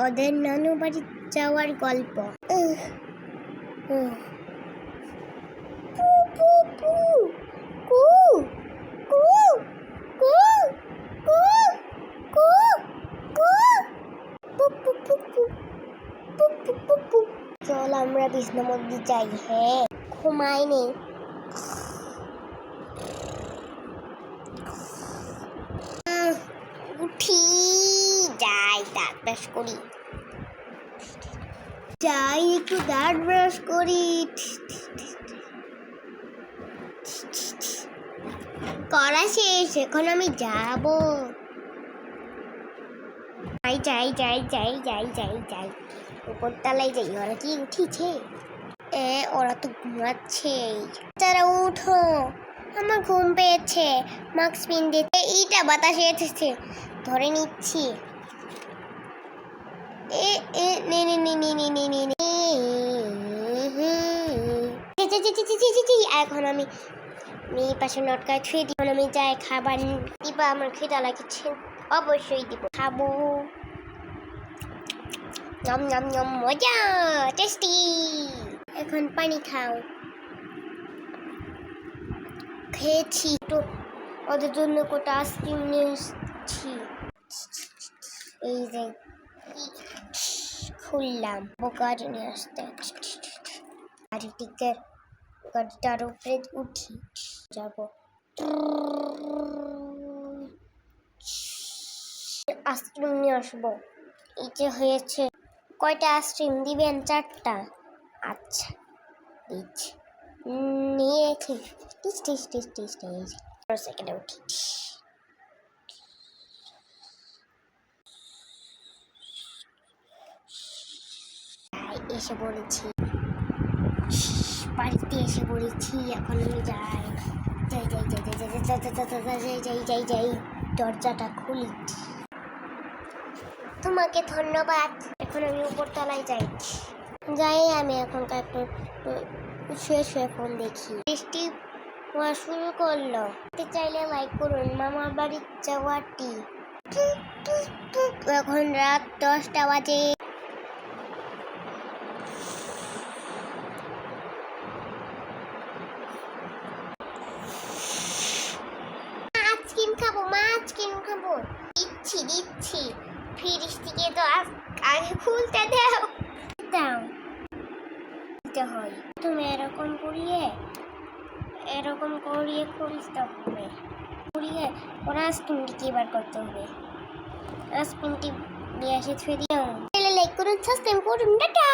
ওদের নানু বাড়ি যাওয়ার গল্প। চল আমরা বিষ্ণু মন্দির যাই। হ্যাঁ, ঘুমাইনি। উঠি, যাই দাঁত ব্রাশ করি। যাই একটু দাঁত ব্রাশ করি। করা শেষ, এখন আমি যাব। যাই উপরতলায় যাই। ওরা কি উঠিছে? ওরা তো ঘুমাচ্ছে। তারা উঠো, আমার ঘুম পেয়েছে। মাস্ক পিনতে এইটা বাতাসে এসেছে, ধরে নিচ্ছি। এখন আমি পাশে নটকায় ছুঁয়ে দিব। আমি যাই খাবার দিবা। আমার খিদা লাগছে, অবশ্যই দিব, খাবো। মজা, টেস্টি। এখন পানি খাও। খেয়েছি তো, ওদের জন্য কটা আইসক্রিম নিয়ে এসেছি। এই যে খুললাম, গাড়ি নিয়ে আসতে। গাড়িটার উপরে উঠি, যাব। আইসক্রিম নিয়ে আসবো। এই যে হয়েছে। কয়টা আইসক্রিম দিবেন? 4টা। আচ্ছা, দিচ্ছি। নিয়েছি। সেকেন্ডে উঠি। এসে পড়েছি, বাড়িতে এসে পড়েছি। এখন আমি যাই। দরজাটা খুলি। তোমাকে ধন্যবাদ। এখন আমি উপরতলায় যাই। আমি এখন শুয়ে ফোন দেখি। বৃষ্টি হওয়া শুরু করলো। চাইলে লাইক করুন। মামার বাড়ি যাওয়াটি। এখন রাত 10টা বাজে। আইসক্রিম খাবো। দিচ্ছি। ফ্রিজ থেকে তো আগে খুলতে দাও। হয় তুমি এরকম করিয়ে খুলতে হবে। ওরা আইসক্রিমটি কি বার করতে হবে। আইসক্রিমটি নিয়ে এসে ছুঁয়ে দিও। লাইক করুন, সাবস্ক্রাইব করুন। টাটা।